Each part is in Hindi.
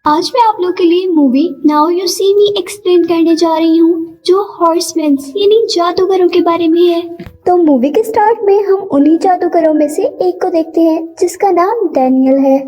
आज मैं आप लोग के लिए movie now you see me explain करने जा रही हूँ जो हॉर्समैन यानी जादूगरों के बारे में है। तो मूवी के स्टार्ट में हम उन्हीं जादूगरों में से एक को देखते हैं जिसका नाम डैनियल है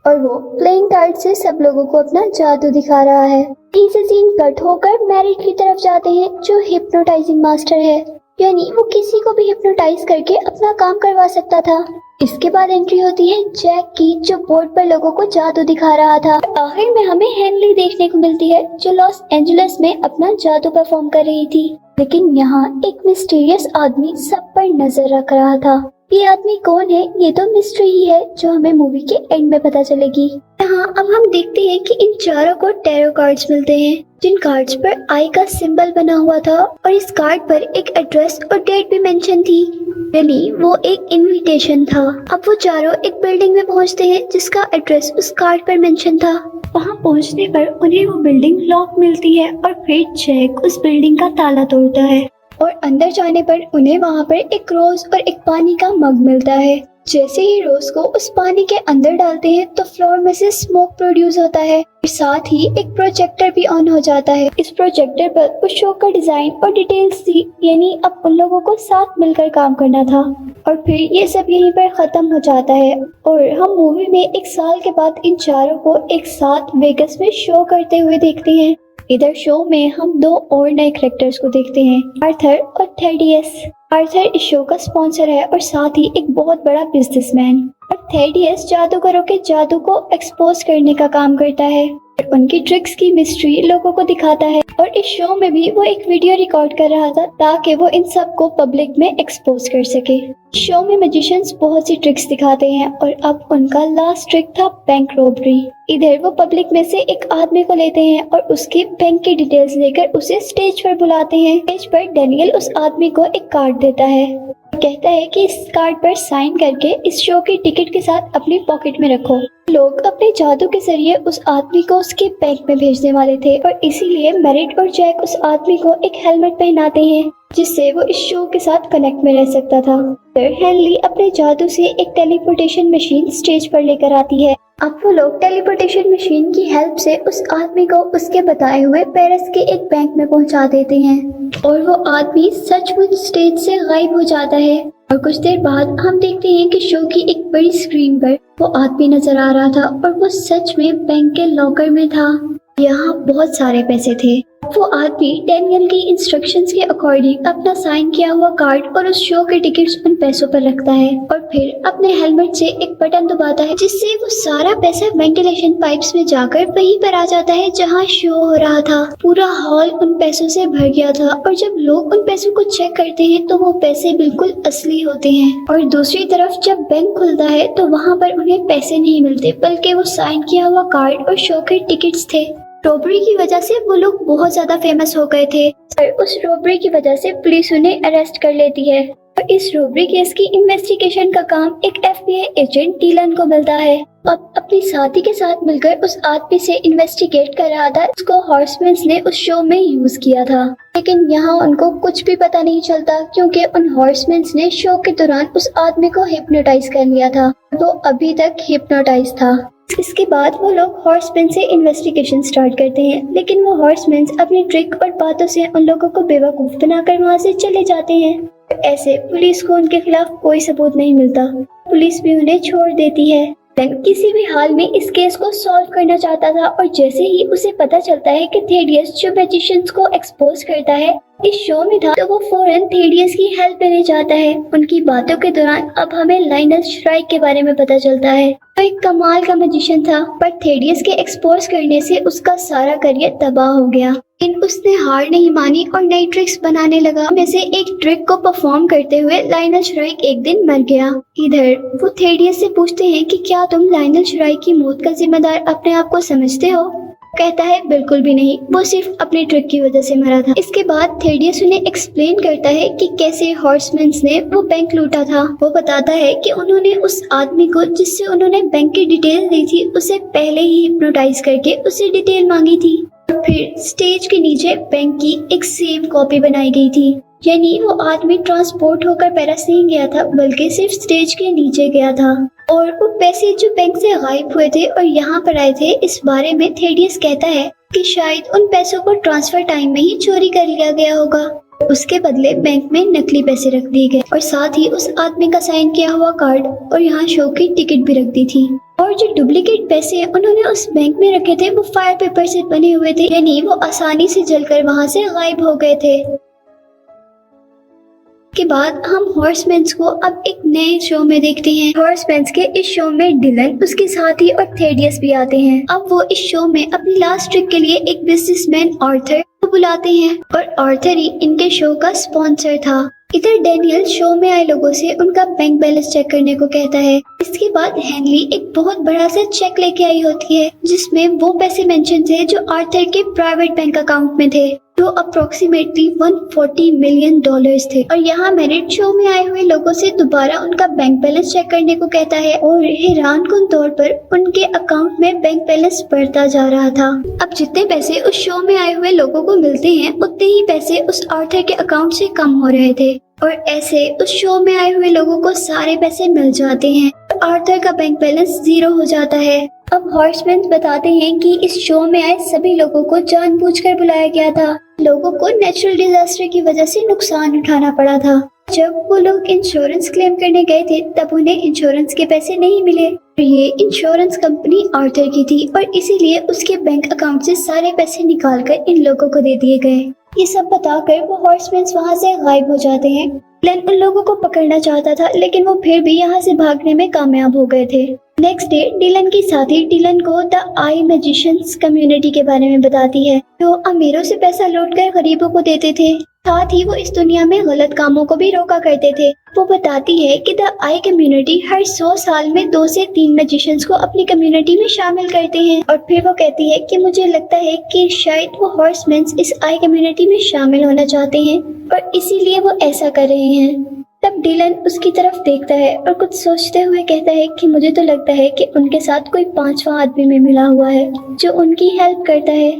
और वो प्लेइंग कार्ड से सब लोगों को अपना जादू दिखा रहा है। इसे सीन कट होकर मैरिड की तरफ जाते हैं जो हिप्नोटाइजिंग मास्टर है, यानी वो किसी को भी हिप्नोटाइज करके अपना काम करवा सकता था। इसके बाद एंट्री होती है जैक की जो बोर्ड पर लोगों को जादू दिखा रहा था। आखिर में हमें हेनली देखने को मिलती है जो लॉस एंजलिस में अपना जादू परफॉर्म कर रही थी, लेकिन यहाँ एक मिस्टीरियस आदमी सब पर नजर रख रहा था। ये आदमी कौन है ये तो मिस्ट्री ही है जो हमें मूवी के एंड में पता चलेगी। यहाँ अब हम देखते हैं कि इन चारों को टैरो कार्ड्स मिलते हैं जिन कार्ड्स पर आई का सिंबल बना हुआ था और इस कार्ड पर एक एड्रेस और डेट भी मेंशन थी, यानी वो एक इनविटेशन था। अब वो चारों एक बिल्डिंग में पहुंचते हैं जिसका एड्रेस उस कार्ड पर मेंशन था। वहां पहुंचने पर उन्हें वो बिल्डिंग लॉक मिलती है और फिर जैक उस बिल्डिंग का ताला तोड़ता है और अंदर जाने पर उन्हें वहां पर एक रोज और एक पानी का मग मिलता है। जैसे ही रोज को उस पानी के अंदर डालते हैं तो फ्लोर में से स्मोक प्रोड्यूस होता है और साथ ही एक प्रोजेक्टर भी ऑन हो जाता है। इस प्रोजेक्टर पर उस शो का डिजाइन और डिटेल्स थी, यानी अब उन लोगों को साथ मिलकर काम करना था। और फिर ये सब यहीं पर खत्म हो जाता है और हम मूवी में एक साल के बाद इन चारों को एक साथ वेगस में शो करते हुए देखते हैं। इधर शो में हम दो और नए कैरेक्टर्स को देखते हैं, आर्थर और थेडियस। आर्थर इस शो का स्पॉन्सर है और साथ ही एक बहुत बड़ा बिजनेसमैन, और थेडियस जादूगरों के जादू को एक्सपोज करने का काम करता है और उनकी ट्रिक्स की मिस्ट्री लोगों को दिखाता है। और इस शो में भी वो एक वीडियो रिकॉर्ड कर रहा था ताकि वो इन सब को पब्लिक में एक्सपोज कर सके। शो में मैजिशियंस बहुत सी ट्रिक्स दिखाते हैं और अब उनका लास्ट ट्रिक था बैंक रॉबरी। इधर वो पब्लिक में से एक आदमी को लेते हैं और उसके बैंक की डिटेल्स लेकर उसे स्टेज पर बुलाते हैं। स्टेज पर डैनियल उस आदमी को एक कार्ड देता है, कहता है कि इस कार्ड पर साइन करके इस शो की टिकट के साथ अपनी पॉकेट में रखो। लोग अपने जादू के जरिए उस आदमी को उसके बैंक में भेजने वाले थे और इसीलिए मैरिड और जैक उस आदमी को एक हेलमेट पहनाते हैं जिससे वो इस शो के साथ कनेक्ट में रह सकता था। फिर हेनली अपने जादू से एक टेलीपोर्टेशन मशीन स्टेज पर लेकर आती है। अब वो लोग टेलीपोर्टेशन मशीन की हेल्प से उस आदमी को उसके बताए हुए पेरिस के एक बैंक में पहुंचा देते हैं और वो आदमी सचमुच स्टेज से गायब हो जाता है। और कुछ देर बाद हम देखते हैं कि शो की एक बड़ी स्क्रीन पर वो आदमी नजर आ रहा था और वो सच में बैंक के लॉकर में था। यहाँ बहुत सारे पैसे थे। वो आदमी डैनियल की इंस्ट्रक्शंस के अकॉर्डिंग अपना साइन किया हुआ कार्ड और उस शो के टिकट्स उन पैसों पर रखता है और फिर अपने हेलमेट से एक बटन दबाता है जिससे वो सारा पैसा वेंटिलेशन पाइप्स में जाकर वहीं पर आ जाता है जहाँ शो हो रहा था। पूरा हॉल उन पैसों से भर गया था और जब लोग उन पैसों को चेक करते हैं तो वो पैसे बिल्कुल असली होते हैं। और दूसरी तरफ जब बैंक खुलता है तो वहाँ पर उन्हें पैसे नहीं मिलते बल्कि वो साइन किया हुआ कार्ड और शो के टिकट्स थे। रॉबरी की वजह से वो लोग बहुत ज्यादा फेमस हो गए थे और उस रॉबरी की वजह से पुलिस उन्हें अरेस्ट कर लेती है और इस रॉबरी केस की इन्वेस्टिगेशन का काम एक FBI एजेंट डीलन को मिलता है। अब अपनी साथी के साथ मिलकर उस आदमी से इन्वेस्टिगेट कर रहा था उसको हॉर्समैन ने उस शो में यूज किया था, लेकिन यहाँ उनको कुछ भी पता नहीं चलता क्योंकि उन हॉर्समैन ने शो के दौरान उस आदमी को हिप्नोटाइज कर लिया था। वो अभी तक हिप्नोटाइज था। इसके बाद वो लोग हॉर्समैन से इन्वेस्टिगेशन स्टार्ट करते हैं, लेकिन वो हॉर्समैन अपनी ट्रिक और बातों से उन लोगों को बेवकूफ बनाकर वहाँ से चले जाते हैं। ऐसे पुलिस को उनके खिलाफ कोई सबूत नहीं मिलता, पुलिस भी उन्हें छोड़ देती है। किसी भी हाल में इस केस को सॉल्व करना चाहता था और जैसे ही उसे पता चलता है कि थेडियस जो मैजिशियंस को एक्सपोज करता है इस शो में था तो वो फौरन थेडियस की हेल्प लेने जाता है। उनकी बातों के दौरान अब हमें लाइनल श्राइक के बारे में पता चलता है। वो एक कमाल का मैजिशियन था पर थेडियस के एक्सपोज करने से उसका सारा करियर तबाह हो गया। लेकिन उसने हार नहीं मानी और नई ट्रिक्स बनाने लगा। में से एक ट्रिक को परफॉर्म करते हुए लाइनल श्राइक एक दिन मर गया। इधर वो थेडियस से पूछते हैं कि क्या तुम लाइनल श्राइक की मौत का जिम्मेदार अपने आप को समझते हो? कहता है बिल्कुल भी नहीं, वो सिर्फ अपने ट्रिक की वजह से मरा था। इसके बाद थेडियस उन्हें एक्सप्लेन करता है कि कैसे हॉर्समैन ने वो बैंक लूटा था। वो बताता है कि उन्होंने उस आदमी को जिससे उन्होंने बैंक की डिटेल दी थी उसे पहले ही हिप्नोटाइज करके उसे डिटेल मांगी थी। फिर स्टेज के नीचे बैंक की एक सेव कॉपी बनाई गई थी यानी वो आदमी ट्रांसपोर्ट होकर पैरिस नहीं गया था बल्कि सिर्फ स्टेज के नीचे गया था। और वो पैसे जो बैंक से गायब हुए थे और यहाँ पर आए थे, इस बारे में थेडियस कहता है कि शायद उन पैसों को ट्रांसफर टाइम में ही चोरी कर लिया गया होगा। उसके बदले बैंक में नकली पैसे रख दिए गए और साथ ही उस आदमी का साइन किया हुआ कार्ड और यहाँ शो की टिकट भी रख दी थी। और जो डुप्लीकेट पैसे उन्होंने उस बैंक में रखे थे वो फायर पेपर से बने हुए थे, यानी वो आसानी से जलकर वहाँ से गायब हो गए थे। के बाद हम हॉर्समैन्स को अब एक नए शो में देखते हैं। हॉर्समैन्स के इस शो में डिलन, उसके साथी और थेडियस भी आते हैं। अब वो इस शो में अपनी लास्ट ट्रिक के लिए एक बिजनेसमैन आर्थर को बुलाते हैं और आर्थर ही इनके शो का स्पॉन्सर था। इधर डैनियल शो में आए लोगों से उनका बैंक बैलेंस चेक करने को कहता है। इसके बाद हेनली एक बहुत बड़ा सा चेक लेके आई होती है जिसमें वो पैसे मेंशन थे जो आर्थर के प्राइवेट बैंक अकाउंट में थे, जो अप्रोक्सीमेटली $140 मिलियन थे। और यहाँ मेरिट शो में आए हुए लोगों से दोबारा उनका बैंक बैलेंस चेक करने को कहता है और हैरानकुन तौर पर उनके अकाउंट में बैंक बैलेंस बढ़ता जा रहा था। अब जितने पैसे उस शो में आए हुए लोगों को मिलते हैं उतने ही पैसे उस आर्थर के अकाउंट से कम हो रहे थे और ऐसे उस शो में आए हुए लोगों को सारे पैसे मिल जाते हैं और आर्थर का बैंक बैलेंस 0 हो जाता है। अब हॉर्समैन बताते हैं कि इस शो में आए सभी लोगों को जानबूझकर बुलाया गया था। लोगों को नेचुरल डिजास्टर की वजह से नुकसान उठाना पड़ा था। जब वो लोग इंश्योरेंस क्लेम करने गए थे तब उन्हें इंश्योरेंस के पैसे नहीं मिले। ये इंश्योरेंस कंपनी आर्थर की थी और इसीलिए उसके बैंक अकाउंट से सारे पैसे निकालकर इन लोगों को दे दिए गए। ये सब बताकर वो हॉर्समैन वहाँ से गायब हो जाते हैं। डिलन उन लोगों को पकड़ना चाहता था लेकिन वो फिर भी यहाँ से भागने में कामयाब हो गए थे। नेक्स्ट डे डिलन की साथी डिलन को द आई मैजिशियंस कम्युनिटी के बारे में बताती है, जो अमीरों से पैसा लूटकर गरीबों को देते थे। साथ ही वो इस दुनिया में गलत कामों को भी रोका करते थे। वो बताती है कि द आई कम्युनिटी हर 100 साल में 2 से 3 मैजिशियंस को अपनी कम्युनिटी में शामिल करते हैं। और फिर वो कहती है कि मुझे लगता है कि शायद वो हॉर्समैन्स इस आई कम्युनिटी में शामिल होना चाहते हैं और इसीलिए वो ऐसा कर रहे हैं। तब डिलन उसकी तरफ देखता है और कुछ सोचते हुए कहता है कि मुझे तो लगता है कि उनके साथ कोई 5वां आदमी में मिला हुआ है जो उनकी हेल्प करता है।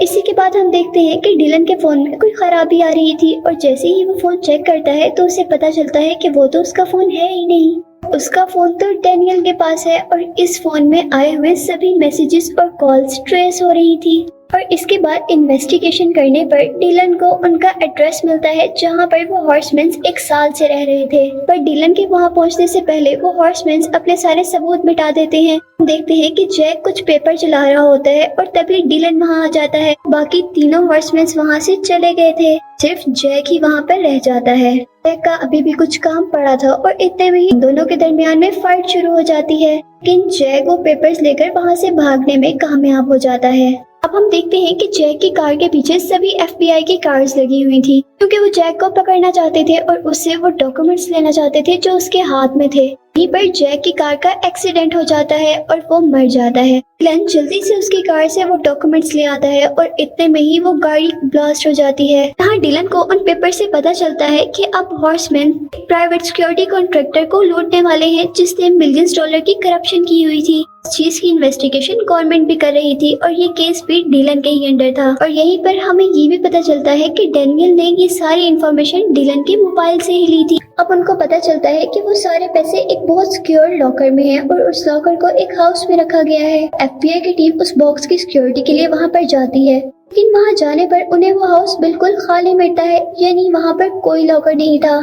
इसी के बाद हम देखते हैं कि डिलन के फोन में कोई खराबी आ रही थी और जैसे ही वो फोन चेक करता है तो उसे पता चलता है कि वो तो उसका फोन है ही नहीं। उसका फोन तो डैनियल के पास है और इस फोन में आए हुए सभी मैसेजेस और कॉल्स ट्रेस हो रही थी। और इसके बाद इन्वेस्टिगेशन करने पर डिलन को उनका एड्रेस मिलता है जहां पर वो हॉर्समैन्स 1 साल से रह रहे थे। पर डिलन के वहां पहुंचने से पहले वो हॉर्समैन्स अपने सारे सबूत मिटा देते हैं। देखते हैं कि जैक कुछ पेपर चला रहा होता है और तभी डिलन वहां आ जाता है। बाकी तीनों हॉर्समैन्स वहां से चले गए थे, सिर्फ जैक ही वहां पर रह जाता है। जैक का अभी भी कुछ काम पड़ा था और इतने में ही दोनों के दरमियान में फाइट शुरू हो जाती है, लेकिन जैक वो पेपर्स लेकर वहां से भागने में कामयाब हो जाता है। अब हम देखते हैं कि जैक की कार के पीछे सभी FBI की कार्स लगी हुई थी क्योंकि वो जैक को पकड़ना चाहते थे और उससे वो डॉक्यूमेंट्स लेना चाहते थे जो उसके हाथ में थे। यहीं पर जैक की कार का एक्सीडेंट हो जाता है और वो मर जाता है। डिलन जल्दी से उसकी कार से वो डॉक्यूमेंट्स ले आता है और इतने में ही वो गाड़ी ब्लास्ट हो जाती है। यहाँ डिलन को उन पेपर से पता चलता है कि अब हॉर्समैन प्राइवेट सिक्योरिटी कॉन्ट्रैक्टर को लूटने वाले हैं जिसने मिलियंस डॉलर की करप्शन की हुई थी। इस चीज की इन्वेस्टिगेशन गवर्नमेंट भी कर रही थी और ये केस भी डिलन के ही अंडर था। और यहीं पर हमें ये भी पता चलता है कि डैनियल ने ये सारी इन्फॉर्मेशन डिलन के मोबाइल से ही ली थी। अब उनको पता चलता है कि वो सारे पैसे एक बहुत सिक्योर लॉकर में हैं और उस लॉकर को एक हाउस में रखा गया है। FBI की टीम उस बॉक्स की सिक्योरिटी के लिए वहाँ पर जाती है, लेकिन वहाँ जाने पर उन्हें वो हाउस बिल्कुल खाली मिलता है, यानी वहाँ पर कोई लॉकर नहीं था।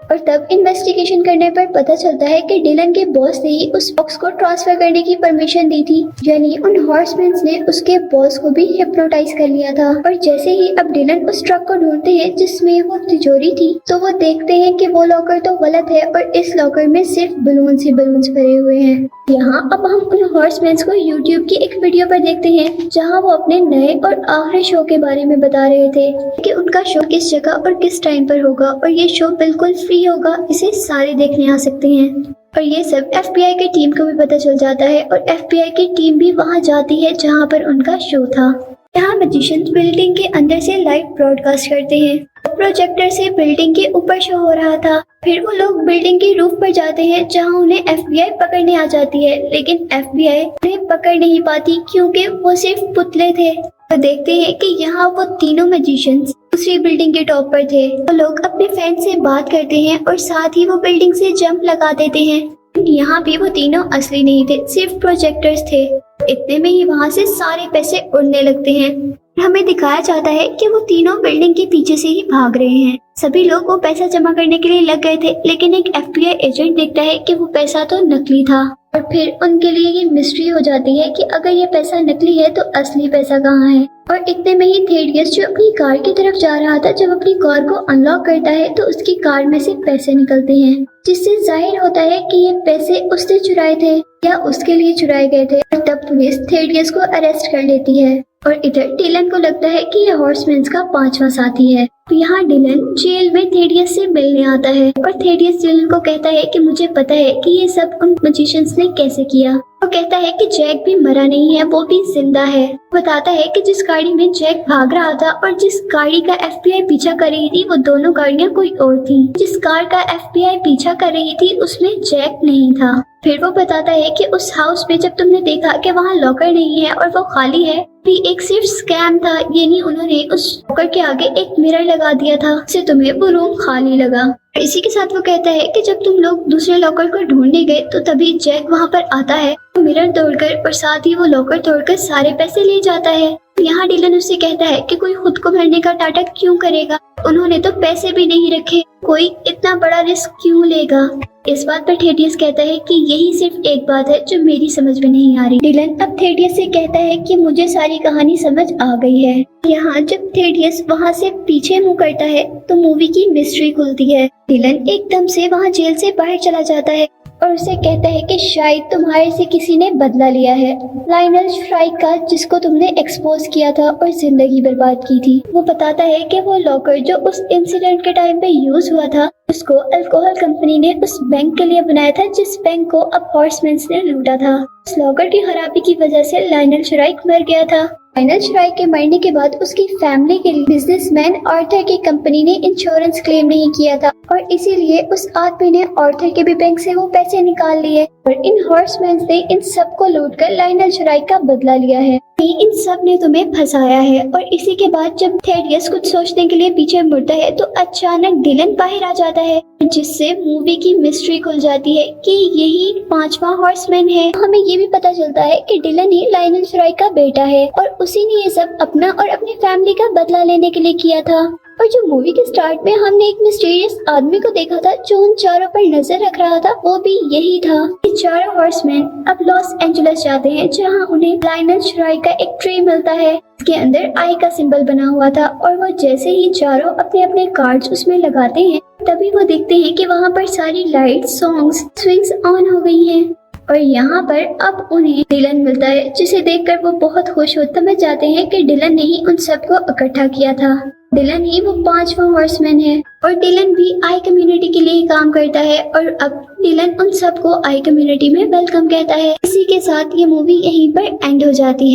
और तब इन्वेस्टिगेशन करने पर पता चलता है कि डिलन के बॉस ने ही उस बॉक्स को ट्रांसफर करने की परमिशन दी थी, यानी उन हॉर्समैन्स ने उसके बॉस को भी हिप्नोटाइज कर लिया था। और जैसे ही अब डिलन उस ट्रक को ढूंढते हैं जिसमें वो तिजोरी थी तो वो देखते हैं कि वो लॉकर तो गलत है और इस लॉकर में सिर्फ बलून्स ही बलून्स भरे हुए हैं। यहाँ अब हम उन हॉर्समैन्स को YouTube की एक वीडियो पर देखते हैं जहाँ वो अपने नए और आखिरी शो के बारे में बता रहे थे कि उनका शो किस जगह और किस टाइम पर होगा और ये शो बिल्कुल फ्री होगा, इसे सारे देखने आ सकते हैं। और ये सब FBI की टीम को भी पता चल जाता है और FBI की टीम भी वहाँ जाती है जहाँ पर उनका शो था। यहाँ मैजिशियंस बिल्डिंग के अंदर से लाइव ब्रॉडकास्ट करते हैं। प्रोजेक्टर से बिल्डिंग के ऊपर शो हो रहा था। फिर वो लोग बिल्डिंग की रूफ पर जाते हैं जहाँ उन्हें FBI पकड़ने आ जाती है, लेकिन FBI उन्हें पकड़ नहीं पाती क्योंकि वो सिर्फ पुतले थे। तो देखते हैं कि यहाँ वो तीनों मैजिशियंस दूसरी बिल्डिंग के टॉप पर थे। वो लोग अपने फ्रेंड से बात करते हैं और साथ ही वो बिल्डिंग से जंप लगा देते हैं। यहाँ भी वो तीनों असली नहीं थे, सिर्फ प्रोजेक्टर्स थे। इतने में ही वहाँ से सारे पैसे उड़ने लगते हैं। हमें दिखाया जाता है कि वो तीनों बिल्डिंग के पीछे से ही भाग रहे हैं। सभी लोग वो पैसा जमा करने के लिए लग गए थे, लेकिन एक FBI एजेंट देखता है कि वो पैसा तो नकली था। और फिर उनके लिए ये मिस्ट्री हो जाती है कि अगर ये पैसा नकली है तो असली पैसा कहाँ है। और इतने में ही थेडियस जो अपनी कार की तरफ जा रहा था, जब अपनी कार को अनलॉक करता है तो उसकी कार में से पैसे निकलते हैं, जिससे जाहिर होता है कि ये पैसे उसने चुराए थे या उसके लिए चुराए गए थे। और तब पुलिस थेडियस को अरेस्ट कर लेती है। और इधर डिलन को लगता है कि ये हॉर्समैन्स का 5वां साथी है। तो यहाँ डिलन जेल में थेडियस से मिलने आता है और थेडियस डिलन को कहता है कि मुझे पता है कि ये सब उन मैजिशियंस ने कैसे किया। वो कहता है कि जैक भी मरा नहीं है, वो भी जिंदा है। बताता है कि जिस गाड़ी में जैक भाग रहा था और जिस गाड़ी का FBI पीछा कर रही थी, वो दोनों गाड़ियाँ कोई और थी। जिस कार का FBI पीछा कर रही थी उसमें जैक नहीं था। फिर वो बताता है कि उस हाउस में जब तुमने देखा कि वहाँ लॉकर नहीं है और वो खाली है, भी एक सिर्फ स्कैम था, यानी उन्होंने उस लॉकर के आगे एक मिरर लगा दिया था, जिससे तुम्हें वो रूम खाली लगा। इसी के साथ वो कहता है कि जब तुम लोग दूसरे लॉकर को ढूंढने गए तो तभी जैक वहाँ पर आता है, मिरर तोड़कर और साथ ही वो लॉकर तोड़कर सारे पैसे ले जाता है। यहाँ डिलन उससे कहता है कि कोई खुद को मरने का टाटा क्यों करेगा, उन्होंने तो पैसे भी नहीं रखे, कोई इतना बड़ा रिस्क क्यों लेगा। इस बात पर थेडियस कहता है कि यही सिर्फ एक बात है जो मेरी समझ में नहीं आ रही। डिलन अब थेडियस से कहता है कि मुझे सारी कहानी समझ आ गई है। यहाँ जब थेडियस वहाँ से पीछे मुंह करता है तो मूवी की मिस्ट्री खुलती है। डिलन एकदम से वहाँ जेल से बाहर चला जाता है और उसे कहता है कि शायद तुम्हारे से किसी ने बदला लिया है, लाइनल श्राइक का, जिसको तुमने एक्सपोज किया था और जिंदगी बर्बाद की थी। वो बताता है कि वो लॉकर जो उस इंसिडेंट के टाइम पे यूज हुआ था, उसको अल्कोहल कंपनी ने उस बैंक के लिए बनाया था जिस बैंक को अब हॉर्समैन्स ने लूटा था। उस लॉकर की खराबी की वजह से लाइनल श्राइक मर गया था। लाइनल श्राइक के मरने के बाद उसकी फैमिली के लिए बिजनेसमैन आर्थर की कंपनी ने इंश्योरेंस क्लेम नहीं किया था और इसीलिए उस आदमी ने आर्थर के भी बैंक से वो पैसे निकाल लिए और इन हॉर्समैन्स ने इन सबको लूटकर लाइनल श्राइक का बदला लिया है। इन सब ने तुम्हें फंसाया है। और इसी के बाद जब थेडियस कुछ सोचने के लिए पीछे मुड़ता है तो अचानक डिलन बाहर आ जाता है, जिससे मूवी की मिस्ट्री खुल जाती है कि यही 5वां हॉर्समैन है। हमें ये भी पता चलता है कि डिलन ही लाइनल श्राइक का बेटा है और उसी ने ये सब अपना और अपनी फैमिली का बदला लेने के लिए किया था। और जो मूवी के स्टार्ट में हमने एक मिस्टीरियस आदमी को देखा था जो उन चारों पर नजर रख रहा था, वो भी यही था। ये चारों हॉर्समैन अब लॉस एंजलिस जाते हैं, जहां उन्हें लाइनल श्राइक का एक ट्री मिलता है, इसके अंदर आई का सिंबल बना हुआ था। और वो जैसे ही चारों अपने अपने कार्ड्स उसमें लगाते हैं, तभी वो देखते हैं कि वहाँ पर सारी लाइट्स, सॉन्ग्स, स्विंग्स ऑन हो गई हैं। और यहाँ पर अब उन्हें डिलन मिलता है, जिसे देखकर वो बहुत खुश होते समझ जाते हैं कि डिलन ने ही उन सबको इकट्ठा किया था। डिलन ही वो 5वां हॉर्समैन है और डिलन भी आई कम्युनिटी के लिए काम करता है और अब डिलन उन सबको आई कम्युनिटी में वेलकम कहता है। इसी के साथ ये मूवी यहीं पर एंड हो जाती है।